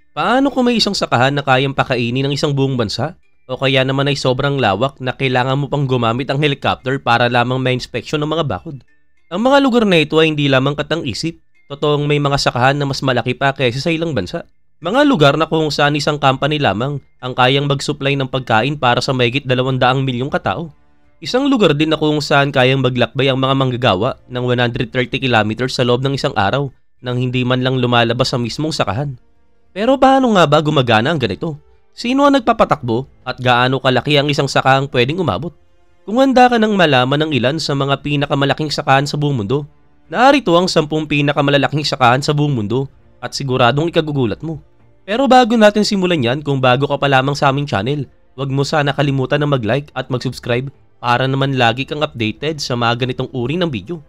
Paano kung may isang sakahan na kayang pakainin ng isang buong bansa? O kaya naman ay sobrang lawak na kailangan mo pang gumamit ang helicopter para lamang ma-inspeksyon ng mga bakod? Ang mga lugar na ito ay hindi lamang katang-isip. Totoong may mga sakahan na mas malaki pa kaysa sa ilang bansa. Mga lugar na kung saan isang company lamang ang kayang mag-supply ng pagkain para sa mahigit 200 milyong katao. Isang lugar din na kung saan kayang maglakbay ang mga manggagawa ng 130 kilometers sa loob ng isang araw nang hindi man lang lumalabas sa mismong sakahan. Pero paano nga ba gumagana ang ganito? Sino ang nagpapatakbo at gaano kalaki ang isang sakahang pwedeng umabot? Kung handa ka nang malaman ng ilan sa mga pinakamalaking sakahan sa buong mundo, narito ang 10 pinakamalalaking sakahan sa buong mundo at siguradong ikagugulat mo. Pero bago natin simulan yan, kung bago ka pa lamang sa aming channel, huwag mo sana kalimutan na mag-like at mag-subscribe para naman lagi kang updated sa mga ganitong uri ng video.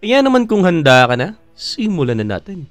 Kaya naman kung handa ka na, simulan na natin.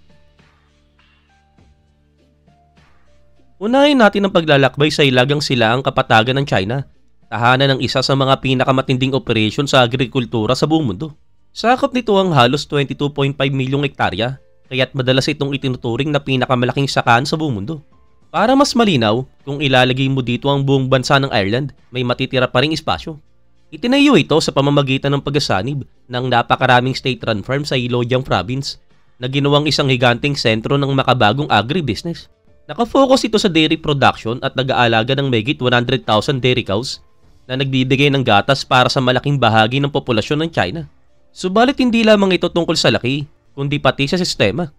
Unahin natin ang paglalakbay sa Ilagang Silaang Kapatagan ng China, tahanan ng isa sa mga pinakamatinding operasyon sa agrikultura sa buong mundo. Sakop nito ang halos 22.5 milyong hektarya, kaya't madalas itong itinuturing na pinakamalaking sakahan sa buong mundo. Para mas malinaw, kung ilalagay mo dito ang buong bansa ng Ireland, may matitira pa ring espasyo. Itinayo ito sa pamamagitan ng pagsasanib ng napakaraming state-run farm sa Iloyang Province na ginawang isang higanteng sentro ng makabagong agribusiness. Nakafocus ito sa dairy production at nag-aalaga ng mahigit 100,000 dairy cows na nagbibigay ng gatas para sa malaking bahagi ng populasyon ng China. Subalit hindi lamang ito tungkol sa laki, kundi pati sa sistema.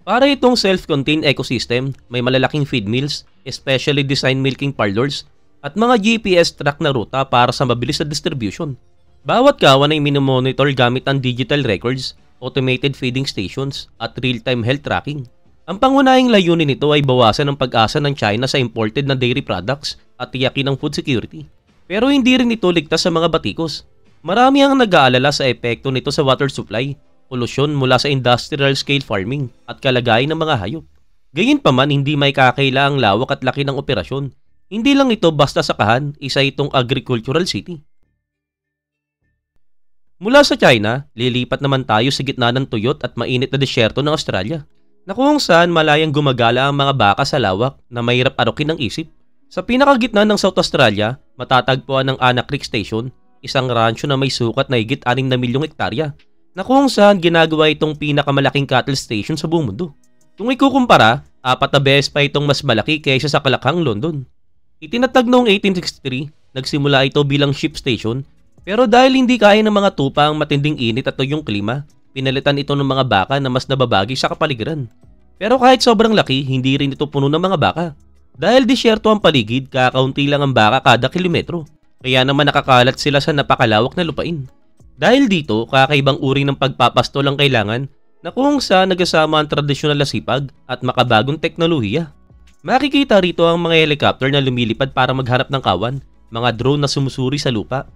Para itong self-contained ecosystem, may malalaking feed mills, especially designed milking parlors, at mga GPS track na ruta para sa mabilis na distribution. Bawat kawan ay minomonitor gamit ang digital records, automated feeding stations, at real-time health tracking. Ang pangunahing layunin nito ay bawasan ang pag-asa ng China sa imported na dairy products at tiyakin ang food security. Pero hindi rin ito ligtas sa mga batikos. Marami ang nag-aalala sa epekto nito sa water supply, polusyon mula sa industrial scale farming at kalagayan ng mga hayop. Gayunpaman, hindi may kakaila ang lawak at laki ng operasyon. Hindi lang ito basta sakahan, isa itong agricultural city. Mula sa China, lilipat naman tayo sa gitna ng tuyot at mainit na desyerto ng Australia, na kung saan malayang gumagala ang mga baka sa lawak na mahirap arukin ng isip. Sa pinakagitna ng South Australia, matatagpuan ang Anna Creek Station, isang ransyo na may sukat na higit 6 na milyong hektarya, na kung saan ginagawa itong pinakamalaking cattle station sa buong mundo. Kung ikukumpara, 4 na beses pa itong mas malaki kaysa sa kalakhang London. Itinatag noong 1863, nagsimula ito bilang ship station, pero dahil hindi kaya ng mga tupa ang matinding init at tuyong klima, pinalitan ito ng mga baka na mas nababagay sa kapaligiran. Pero kahit sobrang laki, hindi rin ito puno ng mga baka. Dahil disyerto ang paligid, kakaunti lang ang baka kada kilometro. Kaya naman nakakalat sila sa napakalawak na lupain. Dahil dito, kakaibang uri ng pagpapastol ang kailangan na kung saan nagasama ang tradisyonal na sipag at makabagong teknolohiya. Makikita rito ang mga helicopter na lumilipad para magharap ng kawan, mga drone na sumusuri sa lupa,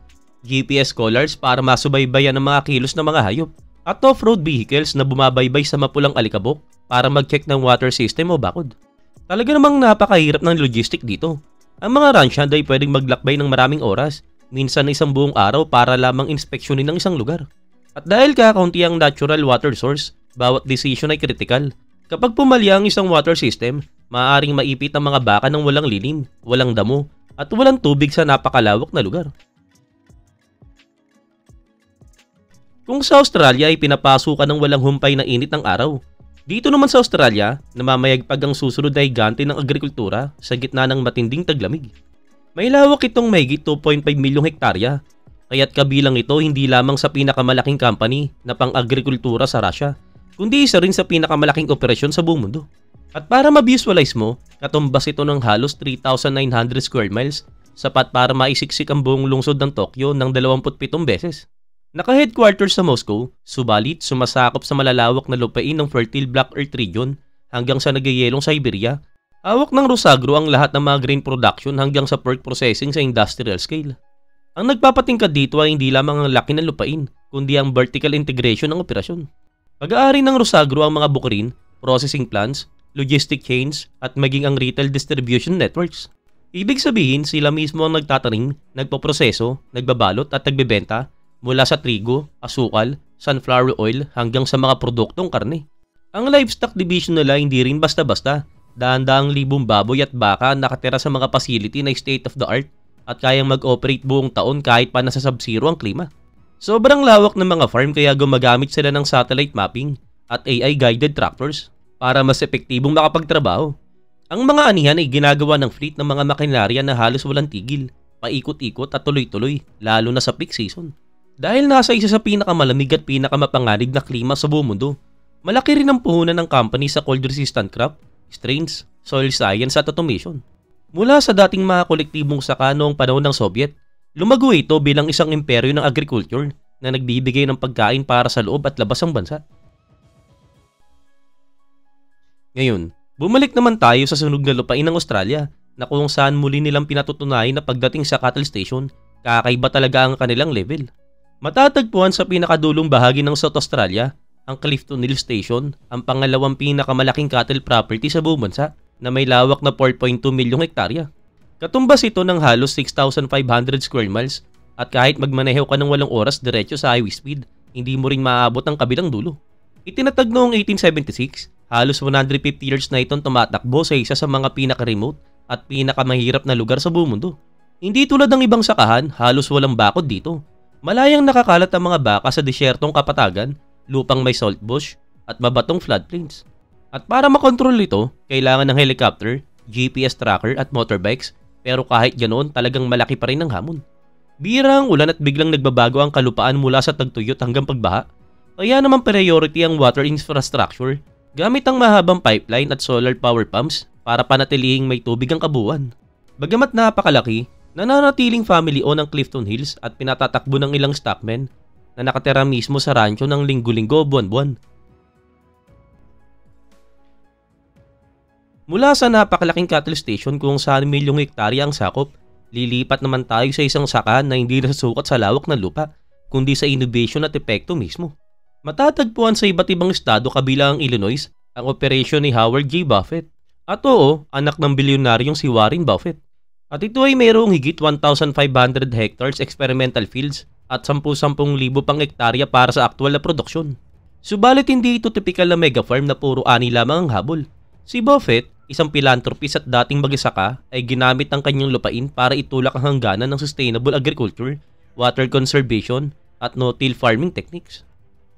GPS collars para masubaybayan ang mga kilos ng mga hayop, at off-road vehicles na bumabaybay sa mapulang alikabok para mag-check ng water system o bakod. Talaga namang napakahirap ng logistic dito. Ang mga ranchhand ay pwedeng maglakbay ng maraming oras, minsan isang buong araw para lamang inspeksyonin ng isang lugar. At dahil kakaunti ang natural water source, bawat decision ay critical. Kapag pumalya ang isang water system, maaaring maipit ang mga baka ng walang lilim, walang damo, at walang tubig sa napakalawak na lugar. Kung sa Australia ay pinapasukan ng walang humpay na init ng araw, dito naman sa Australia, namamayagpag ang susunod na higante ng agrikultura sa gitna ng matinding taglamig. May lawak itong mahigit 2.5 milyong hektarya, kaya't kabilang ito hindi lamang sa pinakamalaking company na pang-agrikultura sa Russia, kundi isa rin sa pinakamalaking operasyon sa buong mundo. At para ma-visualize mo, katumbas ito ng halos 3,900 square miles, sapat para maisiksik ang buong lungsod ng Tokyo ng 27 beses. Naka-headquarters sa Moscow, subalit sumasakop sa malalawak na lupain ng fertile Black Earth region hanggang sa nagyayelong Siberia. Hawak ng Rosagro ang lahat ng mga grain production hanggang sa pork processing sa industrial scale. Ang nagpapatingkad dito ay hindi lamang ang laki ng lupain, kundi ang vertical integration ng operasyon. Pag-aari ng Rosagro ang mga bukirin, processing plants, logistic chains, at maging ang retail distribution networks. Ibig sabihin, sila mismo ang nagtatanim, nagpoproseso, nagbabalot at nagbebenta mula sa trigo, asukal, sunflower oil hanggang sa mga produktong karne. Ang livestock division nila hindi rin basta-basta. Daan-daang libong baboy at baka ang nakatira sa mga facility na state of the art at kayang mag-operate buong taon kahit pa nasa sub-zero ang klima. Sobrang lawak ng mga farm kaya gumagamit sila ng satellite mapping at AI-guided tractors para mas epektibong makapagtrabaho. Ang mga anihan ay ginagawa ng fleet ng mga makinarya na halos walang tigil, paikot-ikot at tuloy-tuloy, lalo na sa peak season. Dahil nasa isa sa pinakamalamig at pinakamapanganib na klima sa buong mundo, malaki rin ang puhunan ng company sa cold-resistant crop, strains, soil science at automation. Mula sa dating mga kolektibong saka noong panahon ng Soviet, lumago ito bilang isang imperyo ng agriculture na nagbibigay ng pagkain para sa loob at labas ng bansa. Ngayon, bumalik naman tayo sa sunog na lupain ng Australia na kung saan muli nilang pinatutunayan na pagdating sa cattle station, kakaiba talaga ang kanilang level. Matatagpuan sa pinakadulong bahagi ng South Australia, ang Clifton Hills Station, ang pangalawang pinakamalaking cattle property sa buong bansa na may lawak na 4.2 milyong hektarya. Katumbas ito ng halos 6,500 square miles at kahit magmaneho ka ng 8 oras diretso sa highway speed, hindi mo ring maaabot ang kabilang dulo. Itinatag noong 1876, halos 150 years na itong tumatakbo sa isa sa mga pinaka-remote at pinakamahirap na lugar sa buong mundo. Hindi tulad ng ibang sakahan, halos walang bakod dito. Malayang nakakalat ang mga baka sa disyertong kapatagan, lupang may salt bush, at mabatong floodplains. At para makontrol ito, kailangan ng helicopter, GPS tracker at motorbikes, pero kahit ganoon talagang malaki pa rin ang hamon. Bira ang ulan at biglang nagbabago ang kalupaan mula sa tagtuyot hanggang pagbaha, kaya naman priority ang water infrastructure gamit ang mahabang pipeline at solar power pumps para panatilihing may tubig ang kabuuan. Bagamat napakalaki, nananatiling family-owned ang Clifton Hills at pinatatakbo ng ilang stockmen na nakatira mismo sa rancho ng linggo-linggo o buwan-buwan. Mula sa napakalaking cattle station kung saan milyong hektarya ang sakop, lilipat naman tayo sa isang sakahan na hindi nasusukat sa lawak ng lupa, kundi sa innovation at epekto mismo. Matatagpuan sa iba't ibang estado kabilang ang Illinois, ang operasyon ni Howard J. Buffett. At oo, anak ng bilyonaryong si Warren Buffett. At ito ay mayroong higit 1,500 hectares experimental fields at 10,000 pang hektarya para sa aktual na produksyon. Subalit hindi ito typical na mega farm na puro ani lamang ang habol. Si Buffett, isang philanthropist at dating magsasaka, ay ginamit ang kanyang lupain para itulak ang hangganan ng sustainable agriculture, water conservation, at no-till farming techniques.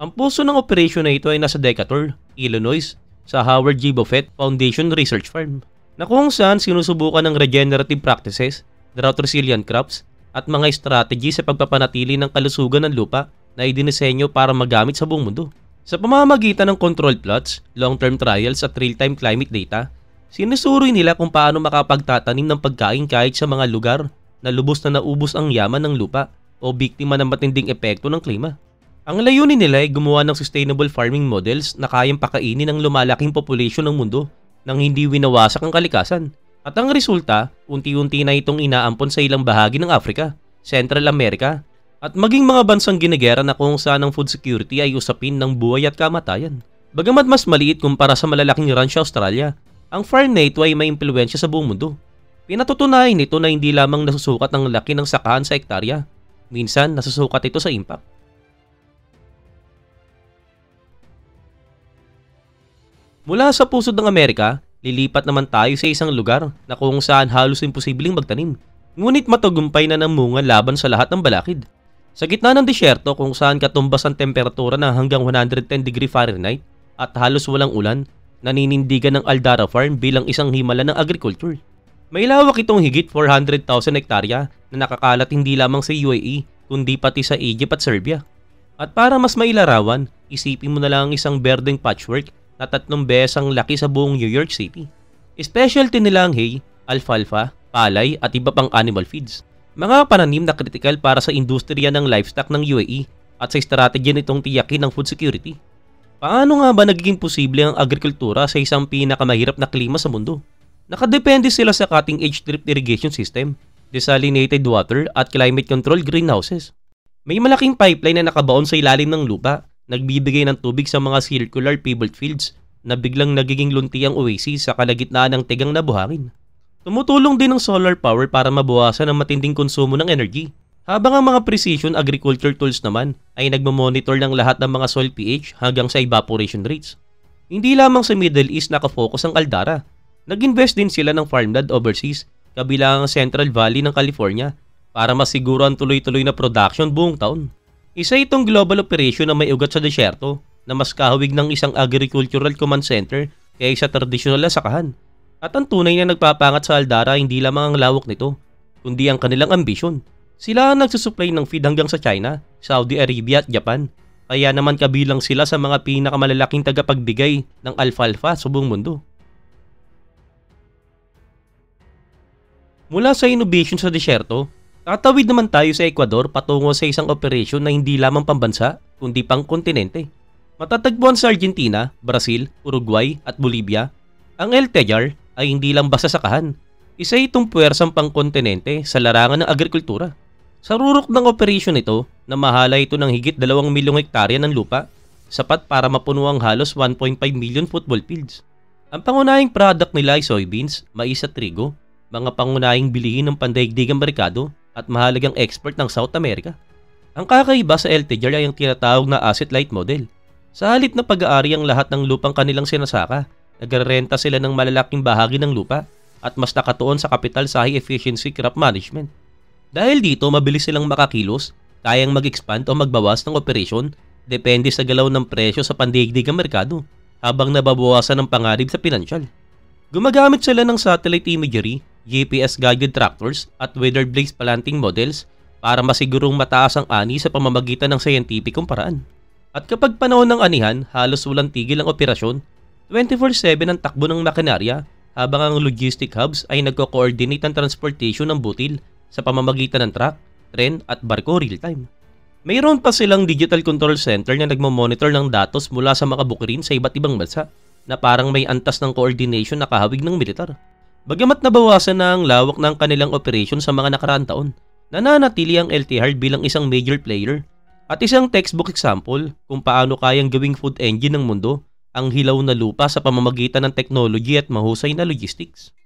Ang puso ng operasyon na ito ay nasa Decatur, Illinois, sa Howard J. Buffett Foundation Research Farm, na kung saan sinusubukan ng regenerative practices, drought-resilient crops, at mga strategy sa pagpapanatili ng kalusugan ng lupa na idinisenyo para magamit sa buong mundo. Sa pamamagitan ng control plots, long-term trials at real-time climate data, sinusuroy nila kung paano makapagtatanim ng pagkain kahit sa mga lugar na lubos na naubos ang yaman ng lupa o biktima ng matinding epekto ng klima. Ang layunin nila ay gumawa ng sustainable farming models na kayang pakainin ang lumalaking populasyon ng mundo nang hindi winawasak ang kalikasan. At ang resulta, unti-unti na itong inaampon sa ilang bahagi ng Africa, Central America, at maging mga bansang ginegera na kung saan ang food security ay usapin ng buhay at kamatayan. Bagamat mas maliit kumpara sa malalaking ranch sa Australia, ang farm na ito ay may impluwensya sa buong mundo. Pinatutunayan nito na hindi lamang nasusukat ang laki ng sakahan sa hektarya, minsan nasusukat ito sa impact. Mula sa pusod ng Amerika, lilipat naman tayo sa isang lugar na kung saan halos imposibleng magtanim, ngunit matagumpay na namunga laban sa lahat ng balakid. Sa gitna ng disyerto kung saan katumbas ang temperatura na hanggang 110°F at halos walang ulan, naninindigan ng Aldara Farm bilang isang himala ng agriculture. May lawak itong higit 400,000 hektarya na nakakalat hindi lamang sa UAE kundi pati sa Egypt at Serbia. At para mas mailarawan, isipin mo na lang isang berdeng patchwork na 3 besang laki sa buong New York City. Specialty nila ang hay, alfalfa, palay at iba pang animal feeds. Mga pananim na kritikal para sa industriya ng livestock ng UAE at sa estrategy nitong tiyakin ng food security. Paano nga ba nagiging posible ang agrikultura sa isang pinakamahirap na klima sa mundo? Nakadepende sila sa cutting-edge drip irrigation system, desalinated water at climate control greenhouses. May malaking pipeline na nakabaon sa ilalim ng lupa, nagbibigay ng tubig sa mga circular pivot fields na biglang nagiging lunti ang oasis sa kalagitnaan ng tigang na buhangin. Tumutulong din ang solar power para mabawasan ang matinding konsumo ng energy, habang ang mga precision agriculture tools naman ay nagmamonitor ng lahat ng mga soil pH hanggang sa evaporation rates. Hindi lamang sa Middle East nakafocus ang Aldara. Nag-invest din sila ng farmland overseas, kabilang ang Central Valley ng California, para masiguro ang tuloy-tuloy na production buong taon. Isa itong global operation na may ugat sa desyerto, na mas kahawig ng isang agricultural command center kaysa tradisyonal na sakahan. At ang tunay na nagpapangat sa Aldara hindi lamang ang lawak nito, kundi ang kanilang ambisyon. Sila ang nagsusupply ng feed hanggang sa China, Saudi Arabia at Japan. Kaya naman kabilang sila sa mga pinakamalalaking tagapagbigay ng alfalfa sa buong mundo. Mula sa innovation sa desyerto, tatawid naman tayo sa Ecuador patungo sa isang operasyon na hindi lamang pambansa, kundi pang kontinente. Matatagpuan sa Argentina, Brazil, Uruguay at Bolivia, ang El Tejar ay hindi lang basta sakahan. Isa itong puwersang pangkontinente sa larangan ng agrikultura. Sa rurok ng operasyon ito, namahala ito ng higit 2 milyong hektarya ng lupa, sapat para mapuno ang halos 1.5 million football fields. Ang pangunahing product nila ay soybeans, mais at trigo, mga pangunahing bilihin ng pandaigdigang merkado at mahalagang export ng South America. Ang kakaiba sa El Tejar ay ang tinatawag na asset-light model. Sa halip na pag-aari ang lahat ng lupang kanilang sinasaka, nagrerenta sila ng malalaking bahagi ng lupa at mas nakatuon sa kapital sa high-efficiency crop management. Dahil dito, mabilis silang makakilos, kayang mag-expand o magbawas ng operasyon, depende sa galaw ng presyo sa pandaigdigang merkado, habang nababawasan ang panganib sa pinansyal. Gumagamit sila ng satellite imagery, GPS-guided tractors at weather-based planting models para masigurong mataas ang ani sa pamamagitan ng scientificong paraan. At kapag panahon ng anihan, halos walang tigil ang operasyon, 24/7 ang takbo ng makinarya habang ang logistic hubs ay nagko-coordinate ang transportation ng butil sa pamamagitan ng truck, tren at barko real-time. Mayroon pa silang digital control center na nagmo-monitor ng datos mula sa mga bukirin sa iba't ibang bansa na parang may antas ng coordination na kahawig ng militar. Bagamat nabawasan na ang lawak ng kanilang operation sa mga nakaraang taon, nananatili ang LTR bilang isang major player at isang textbook example kung paano kayang gawing food engine ng mundo ang hilaw na lupa sa pamamagitan ng technology at mahusay na logistics.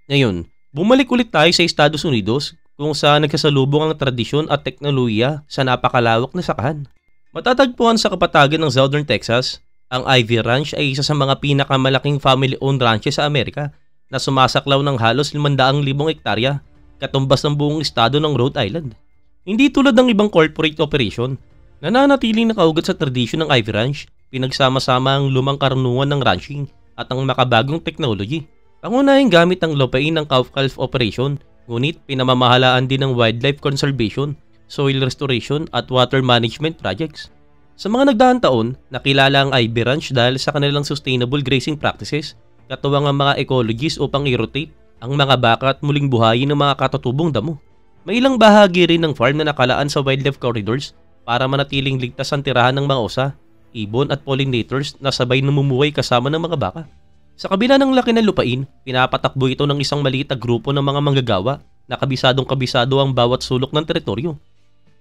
Ngayon, bumalik ulit tayo sa Estados Unidos kung saan nagkasalubong ang tradisyon at teknolohiya sa napakalawak na sakahan. Matatagpuan sa kapatagan ng Southern Texas, ang Ivy Ranch ay isa sa mga pinakamalaking family-owned ranches sa Amerika na sumasaklaw ng halos 500,000 hektarya, katumbas ng buong estado ng Rhode Island. Hindi tulad ng ibang corporate operation, nananatiling nakaugat sa tradisyon ng Ivy Ranch, pinagsama-sama ang lumang karunungan ng ranching at ang makabagong technology. Pangunahing gamit ang lupain ng cow-calf operation, ngunit pinamamahalaan din ng wildlife conservation, soil restoration at water management projects. Sa mga nagdaang taon, nakilala ang Ivy Ranch dahil sa kanilang sustainable grazing practices, katuwang ang mga ecologies upang i-rotate ang mga baka at muling buhayin ng mga katutubong damo. May ilang bahagi rin ng farm na nakalaan sa wildlife corridors para manatiling ligtas ang tirahan ng mga osa, ibon at pollinators na sabay namumuhay kasama ng mga baka. Sa kabila ng laki ng lupain, pinapatakbo ito ng isang maliit na grupo ng mga manggagawa na kabisadong-kabisado ang bawat sulok ng teritoryo.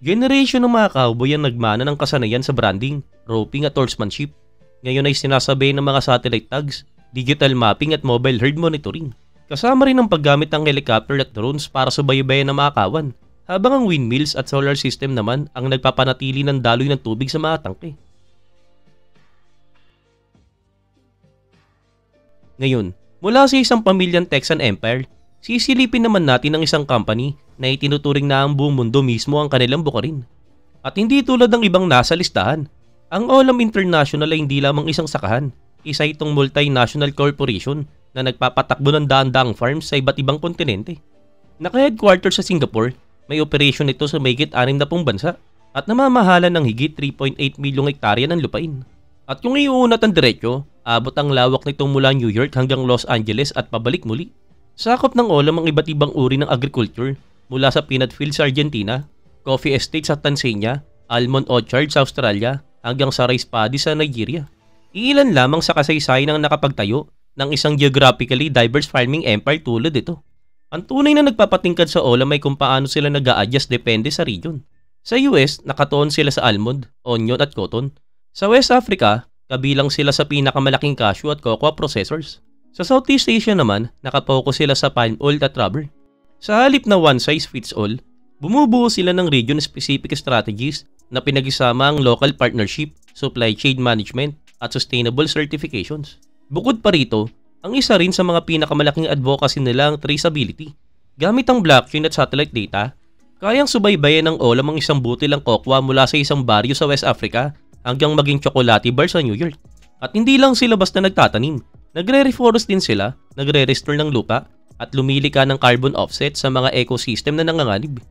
Generation ng mga cowboy ang nagmana ng kasanayan sa branding, roping at horsemanship. Ngayon ay sinasabay ng mga satellite tags, digital mapping at mobile herd monitoring. Kasama rin ang paggamit ng helicopter at drones para subaybayan ng mga kawan, habang ang windmills at solar system naman ang nagpapanatili ng daloy ng tubig sa mga tangke. Ngayon, mula sa isang pamilyang Texan Empire, sisilipin naman natin ang isang company na itinuturing na ang buong mundo mismo ang kanilang bukarin. At hindi tulad ng ibang nasa listahan, ang Olam International ay hindi lamang isang sakahan, isa itong multinational corporation na nagpapatakbo ng daan-daang farms sa iba't ibang kontinente. Naka-headquarter sa Singapore, may operasyon ito sa mahigit 60 bansa at namamahala ng higit 3.8 milyong hektarya ng lupain. At kung iuunat ang diretsyo, abot ang lawak nitong mula New York hanggang Los Angeles at pabalik muli. Sakop ng Olam ang iba't ibang uri ng agriculture mula sa peanut fields sa Argentina, coffee estates sa Tanzania, almond orchards sa Australia, hanggang sa rice paddy sa Nigeria. Iilan lamang sa kasaysayan ang nakapagtayo ng isang geographically diverse farming empire tulad ito. Ang tunay na nagpapatingkad sa Olam ay kung paano sila nag-a-adjust depende sa region. Sa US, nakatuon sila sa almond, onion at cotton. Sa West Africa, kabilang sila sa pinakamalaking cashew at cocoa processors. Sa Southeast Asia naman, nakapokus sila sa palm oil at rubber. Sa halip na one size fits all, bumubuo sila ng region-specific strategies na pinag-isama ang local partnership, supply chain management at sustainable certifications. Bukod pa rito, ang isa rin sa mga pinakamalaking advocacy nila ang traceability. Gamit ang blockchain at satellite data, kayang subaybayan ng olam ang isang butil ng kokwa mula sa isang baryo sa West Africa hanggang maging chocolate bar sa New York. At hindi lang sila basta nagtatanim, nagre-reforest din sila, nagre-restore ng lupa, at lumilika ng carbon offset sa mga ecosystem na nanganganib.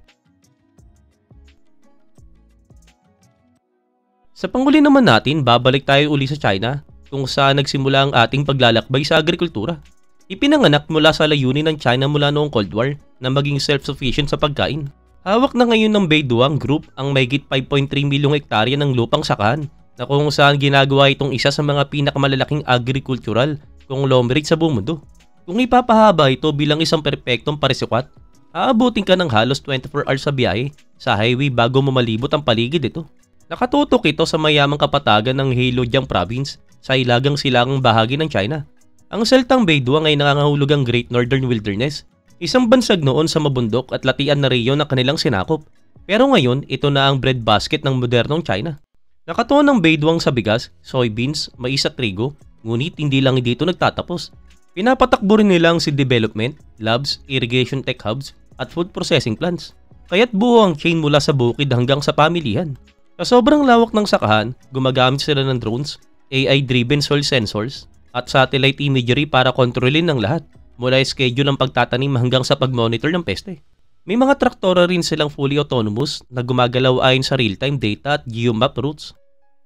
Sa panghuli naman natin, babalik tayo uli sa China kung saan nagsimula ang ating paglalakbay sa agrikultura. Ipinanganak mula sa layunin ng China mula noong Cold War na maging self-sufficient sa pagkain. Hawak na ngayon ng Beiduang Group ang mahigit 5.3 milyong hektarya ng lupang sakahan na kung saan ginagawa itong isa sa mga pinakamalalaking agricultural conglomerate sa buong mundo. Kung ipapahaba ito bilang isang perpektong parisukat, aabutin ka ng halos 24 hours sa biyahe sa highway bago mo malibot ang paligid ito. Nakatutok ito sa mayamang kapatagan ng Heilongjiang Province sa ilagang silangang bahagi ng China. Ang seltang Beiduang ay nangangahulog ang Great Northern Wilderness, isang bansag noon sa mabundok at latian na rehiyon na kanilang sinakop. Pero ngayon, ito na ang breadbasket ng modernong China. Nakatuon ng Beiduang sa bigas, soybeans, mais at trigo, ngunit hindi lang dito nagtatapos. Pinapatakbo rin nila ang seed development, labs, irrigation tech hubs, at food processing plants. Kaya't buo ang chain mula sa bukid hanggang sa pamilihan. Sa sobrang lawak ng sakahan, gumagamit sila ng drones, AI-driven soil sensors, at satellite imagery para kontrolin ng lahat, mula schedule ng pagtatanim hanggang sa pag-monitor ng peste. May mga traktora rin silang fully autonomous na gumagalaw ayon sa real-time data at geomap routes.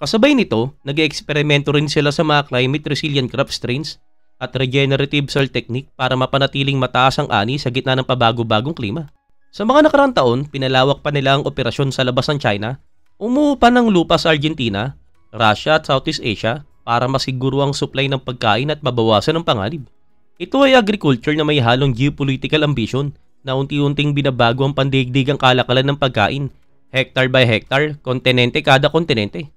Kasabay nito, nag-eeksperimento rin sila sa mga climate-resilient crop strains at regenerative soil technique para mapanatiling mataas ang ani sa gitna ng pabago-bagong klima. Sa mga nakaraang taon, pinalawak pa nila ang operasyon sa labas ng China, umuupa ng lupa sa Argentina, Russia at Southeast Asia para masiguro ang supply ng pagkain at mabawasan ang panganib. Ito ay agriculture na may halong geopolitical ambition na unti-unting binabago ang pandaigdigang kalakalan ng pagkain, hectare by hectare, kontinente kada kontinente.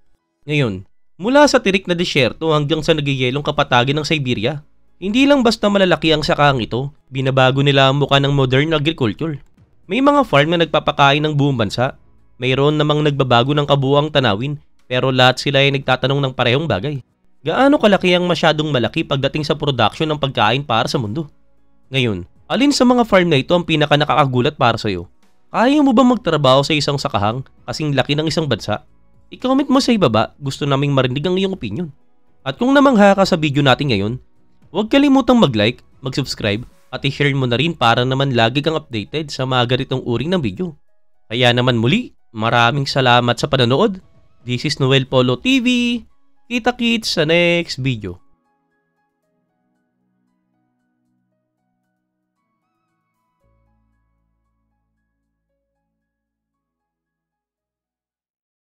Ngayon, mula sa tirik na disyerto hanggang sa nagyayelong kapatagan ng Siberia, hindi lang basta malalaki ang sakang ito, binabago nila ang mukha ng modern agriculture. May mga farm na nagpapakain ng buong bansa, mayroon namang nagbabago ng kabuuang tanawin, pero lahat sila ay nagtatanong ng parehong bagay. Gaano kalaki ang masyadong malaki pagdating sa production ng pagkain para sa mundo? Ngayon, alin sa mga farm na ito ang pinaka nakakagulat para sa iyo? Kaya mo ba magtrabaho sa isang sakahang kasing laki ng isang bansa? I-comment mo sa ibaba, gusto naming marinig ang iyong opinion. At kung namangha ka sa video natin ngayon, huwag kalimutang mag-like, mag-subscribe, at i-share mo na rin para naman lagi kang updated sa mga ganitong uri ng video. Kaya naman muli, maraming salamat sa panonood. This is Noel Polo TV. Kita-kits sa next video.